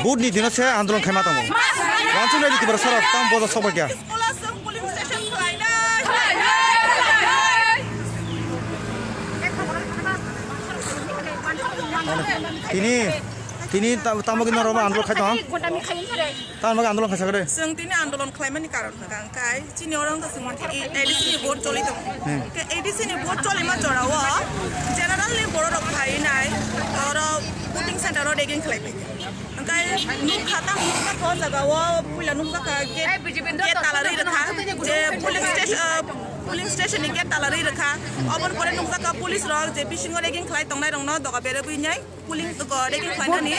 Boot ni dino se andron khai matang. Langsung dari tibar sarap tam bodo sobat ya. Tini tamagi naro andron khai dong. Tamagi andron khai sagre. Seng tini andron khai mani karon kai. Cini orang tu semua edisi ni board coli dong. Ke edisi ni board coli mah corawa. Generally board orang khai nai. Orang voting center orang daging khai. Kai nuk khata nuk kau jagawa pula nuk ka get talari rakha. Polling station ni get talari rakha. Abon pore nuk ka police rol je fishing orang daging khai tong nai rong no doga bere bui nyai. Polling tu ko daging khai na ni.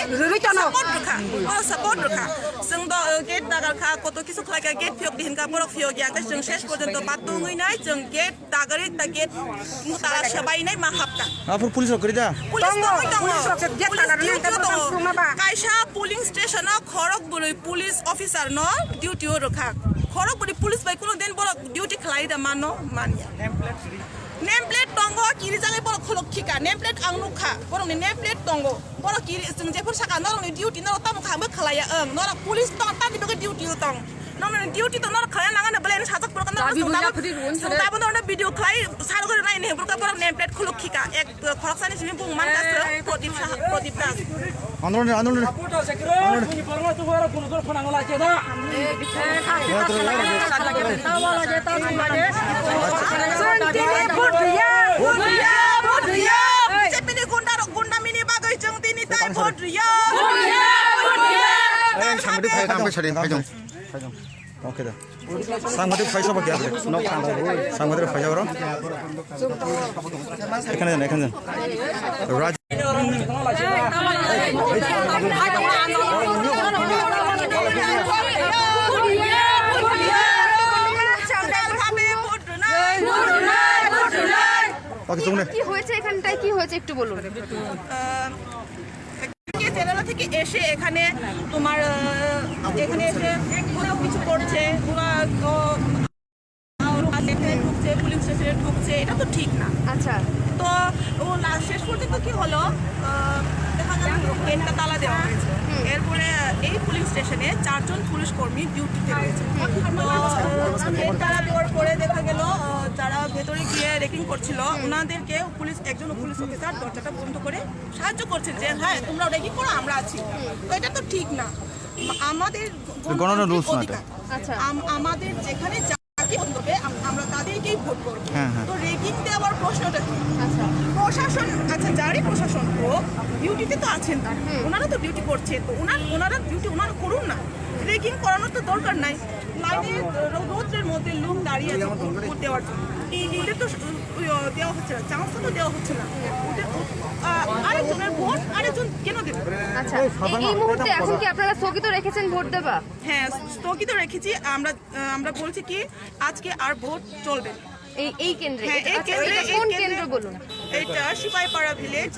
Support rakha. Oh support rakha. Seng do get dagar kha koto kisu khai ka get fiok dihin ka porok fiok yang ka seng shesh porjonto patu ngui nai seng get dagari ta get mutara sabai nai mahap ka. Apur police rok kerja. Police get talari nai kaisa polling station na khorok bului police officer no duty rakha. Khorok bului police bai kuno den borok duty khlai da mano mania. Nameplate tongo kiri jangai borok kholok khika nameplate angnu kha borok ni nameplate tongo borok kiri seng jepur saka norong ni duty no tam kha ba khlaya norok police tong ta di duty tong norong duty to norok khlaya nanga na belen sajak borok na ta bon na video khlai sar gore nai ne borok nameplate kholok khika ek khorok sani simi bung man kas prodip das andron gunda mini bagai jeng tini tai vote ria 상무대 파이 담배 처리 파이정 오케이 다 상무대 파이 서버 기야 너 상무대 파이 잡으러 에칸전 라지 কি হয়েছে এখানটায় কি হয়েছে একটু বলুন জেলা থেকে এসে এখানে তোমার এখানে এসে পুরো কিছু করছে ঢুকছে পুলিশ স্টেশনে ঢুকছে এটা তো ঠিক না আচ্ছা তো ও শেষ পর্যন্ত কি হলো দেখা গেল গেটটা তালা দেওয়া হয়েছে এরপরে এই পুলিশ স্টেশনে 4 জন পুলিশ কর্মী ডিউটিতে রয়েছে গেট তালা দেওয়ার পরে দেখা গেল যারা ভেতরে গিয়ে রেকিং করছিল ওনাদেরকে একজন পুলিশ অফিসার দরজাটা বন্ধ করে সাহায্য করছে যে হ্যাঁ তোমরা রেকিং করো আমরা আছি তো এটা তো ঠিক না আমাদের আমাদের যেখানে আমরা তাদেরকেই ভোট করবো তো রেকিং দেওয়ার প্রশ্নটা প্রশাসন আচ্ছা যারই প্রশাসন হোক ডিউটিতে তো আছেন ওনারা তো ডিউটি করছে তো ওনারা ডিউটি ওনারা করুন না রেকিং করানোর তো দরকার নাই লাইনে রোদ্রের মধ্যে লোক দাঁড়িয়ে আছে ভোট দেওয়ার জন্য ওদের তো দেওয়া হচ্ছে না চান্স তো দেওয়া হচ্ছে না আরেকজনের ভোট আরেকজন কেন দেবে আচ্ছা এই মুহূর্তে এখন কি আপনারা স্থগিত রেখেছেন ভোট দেওয়া হ্যাঁ স্থগিত রেখেছি আমরা বলছি কি আজকে আর ভোট চলবে এই কেন্দ্রে কোন কেন্দ্র বলুন এটা সিপাহীপাড়া ভিলেজ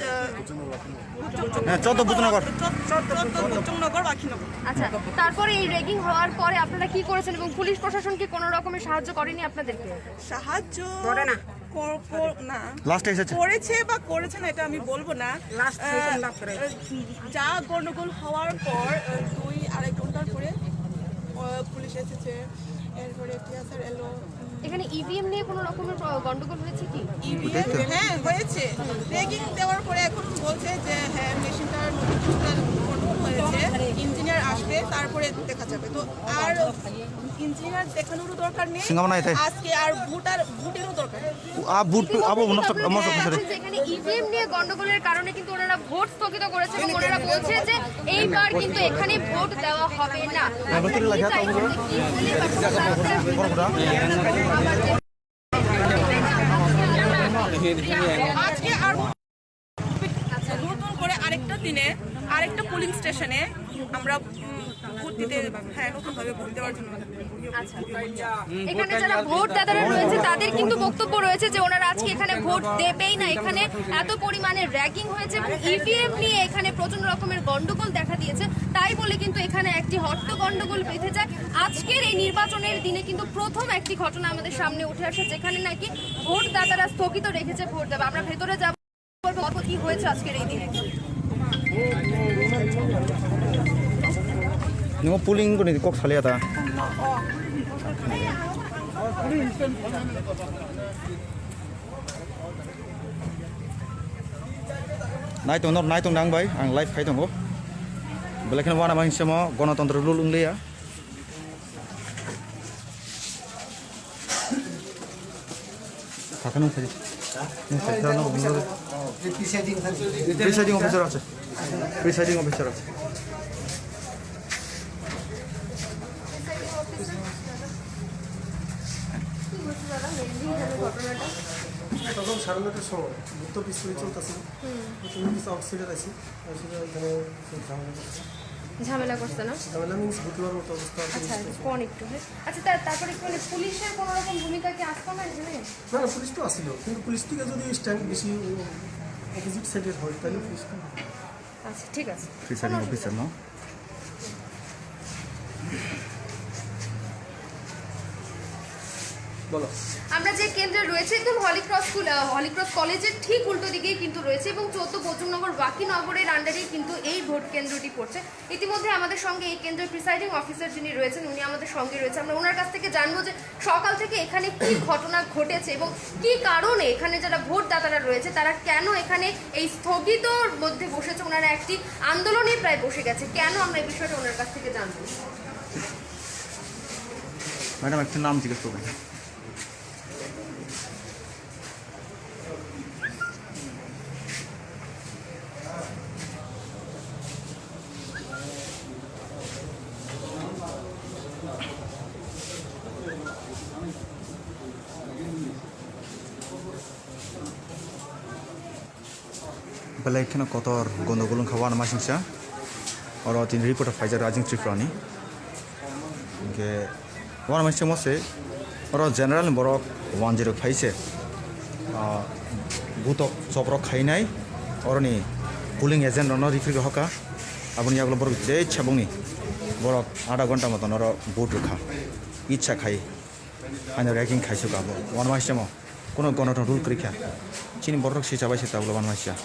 আচ্ছা তারপরে এই রেগিং হওয়ার পরে আপনারা কি করেছেন এবং পুলিশ প্রশাসন কি কোনো রকমের সাহায্য করেনি আপনাদেরকে সাহায্য করে না করেছে বা করেছে না এটা আমি বলবো না যা গন্ডগোল হওয়ার পর 2-2.5 ঘন্টার পরে পুলিশ এসেছে এরপরে টিআরএস এলো এখানে ইভিএম নিয়ে কোনো রকমের গন্ডগোল হয়েছে কি ইভিএম হ্যাঁ হয়েছে রেগিং দেওয়ার পরে এখন বলছে যে হ্যাঁ মেশিনটার মধ্যে কিছুটা গন্ডগোল হয়েছে ইঞ্জিনিয়ার আসবে তারপরে দেখা যাবে তো আর ইঞ্জিনিয়ার দেখানোরও দরকার নেই আজকে আর ভোটেরও দরকার এখানে ইভিএম নিয়ে গন্ডগোলের কারণে কিন্তু ওনারা ভোট স্থগিত করেছে এবং ওনারা বলছে যে এইবার কিন্তু এখানে ভোট দেওয়া হবে না আজকে আর নতুন করে আরেকটা দিনে আরেকটা পোলিং স্টেশনে আমরা ভোট দিতে নতুনভাবে ভোট দেওয়ার জন্য এখানে যারা ভোটদাতারা রয়েছে তাদের কিন্তু বক্তব্য রয়েছে যে ওনারা আজকে এখানে ভোট দেবেই না এখানে এত পরিমাণে র্যাগিং হয়েছে এবং ইভিএম নিয়ে এখানে প্রচন্ড রকমের গন্ডগোল দেখা দিয়েছে তাই বলে কিন্তু এখানে একটি হট্ট গন্ডগোল বেঁধে যায় আজকের এই নির্বাচনের দিনে কিন্তু প্রথম একটি ঘটনা আমাদের সামনে উঠে আসে যেখানে নাকি ভোটদাতারা স্থগিত রেখেছে ভোট দেওয়া আমরা ভেতরে যাব কি হয়েছে আজকের এই দিনে nung puling ko ni kok sali ata nai tong nang bai ang live khai tongo belekan wana mahin semo ganatantra lulung le ya kakan saja presiding officer আছে presiding officer আছে তখন সাড়ে 9টার সময় ভূত বিস্ফোরণ চলতেছে তুমি কিছু অক্সিডেন্ট আছে এখানে ঝামেলা করছে না ঝামেলা মিন্স ভূতলার মতো অবস্থা আচ্ছা কোন একটু আচ্ছা তারপরে কি মানে পুলিশের কোনো রকম ভূমিকা কি আসতো না এখানে না পুলিশ তো আসছিল কিন্তু পুলিশ থেকে যদি স্ট্যান্ড বেশি অপোজিট সাইডের হয় তাহলে পুলিশ আচ্ছা ঠিক আছে presiding officer no বলো আমরা যে কেন্দ্রে রয়েছে একদম হলিক্রস কলেজের ঠিক উল্টো দিকেই কিন্তু রয়েছে এবং 14 বজুনগর বাকিনগরের আন্ডারেই কিন্তু এই ভোট কেন্দ্রটি পড়ছে ইতিমধ্যে আমাদের সঙ্গে এই কেন্দ্রের প্রিসাইডিং অফিসার যিনি রয়েছেন উনি আমাদের সঙ্গে রয়েছে আমরা ওনার কাছ থেকে জানবো যে সকাল থেকে এখানে কি ঘটনা ঘটেছে এবং কি কারণে এখানে যারা ভোটদাতারা রয়েছে তারা কেন এখানে এই স্থগিতর মধ্যে বসেছে ওনারা একটি আন্দোলনে প্রায় বসে গেছে কেন আমরা এই বিষয়টা ওনার কাছ থেকে জানবো ম্যাডাম একটা নাম জিজ্ঞেস করবেন Belai kena kotor gondogolong kawan masing sa. Orang tin report Pfizer rajing trifrani. Ke wan masing mose. Orang general borok 105 se. Butok soprok khainai. Orang ni polling agent orang refri hoka. Abun ya borok je chabung ni. Borok ada gonta matan orang vote rukha. Icha khai. Hanya ranking khai suka bo. Wan masing mo. Kono ganaton rule kerja. Cini borok si cabai si tahu lawan masih.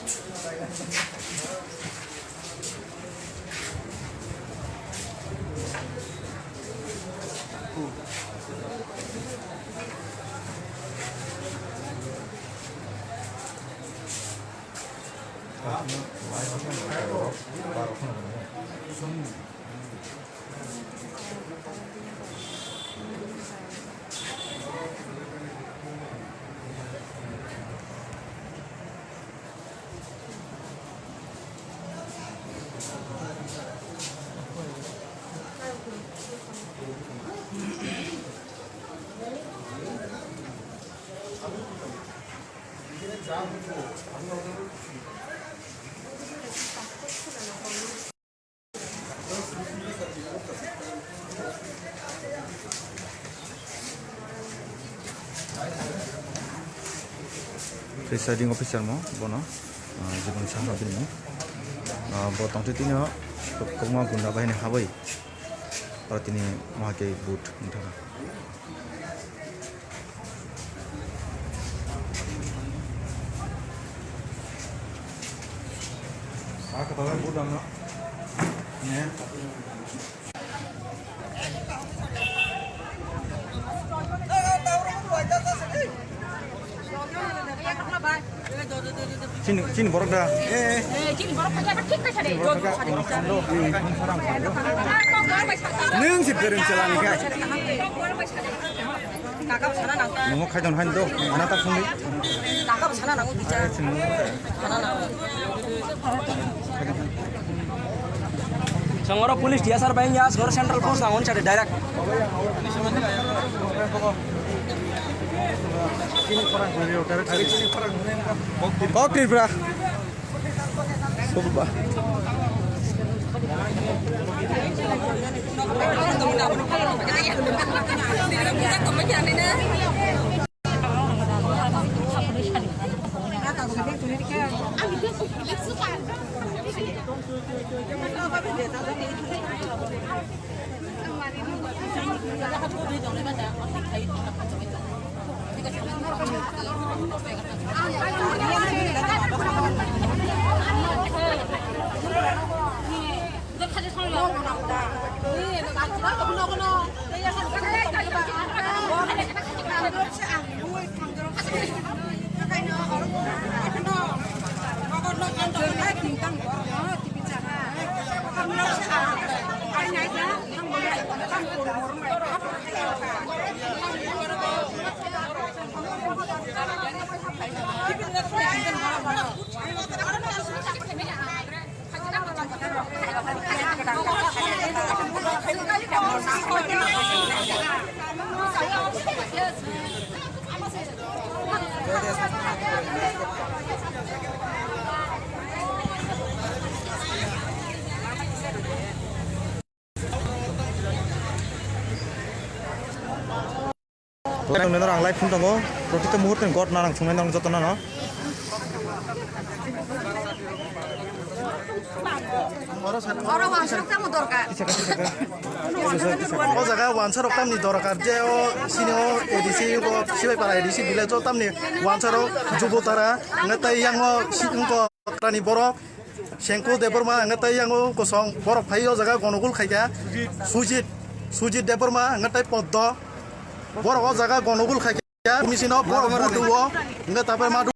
Presiding officer mo, bono, jibun sahna bin mo, botong tu tini ho, kongma gunda bahine habai, or tini mahake boot unthaga. Apa kabar boot amno? Ne. Cini borok dah. Cini borok aja ठीक है चले Neng si keren jalan ni kan. 나가 사나 나가 Nunggu kai don hando, anak tak sungguh. 나가 사나 나고 진짜 사나 나고 Sangoro pulis dia sar bayang ya, sangoro central force langon cari direct. Kau tripra. Coba. 이거 사진 설명. Menurut ang live pun tunggu, protite muhurten god narang cuma nang joto nana. Orang wansarok tamu dorkar. ও জায়গা ওয়ানসারক তামনি দরকার যে ও সিনিও ADC ও সিবাই পারা ADC বিলে তো তামনি ওয়ানসারক যুব তারা ngetai yang o singko tani borok sengku deborma ngetai yang o kosong borok phayo jaga gonogul khaika sujit deborma ngetai poddo borok o jaga gonogul khaika misino borok buduo ngetai ma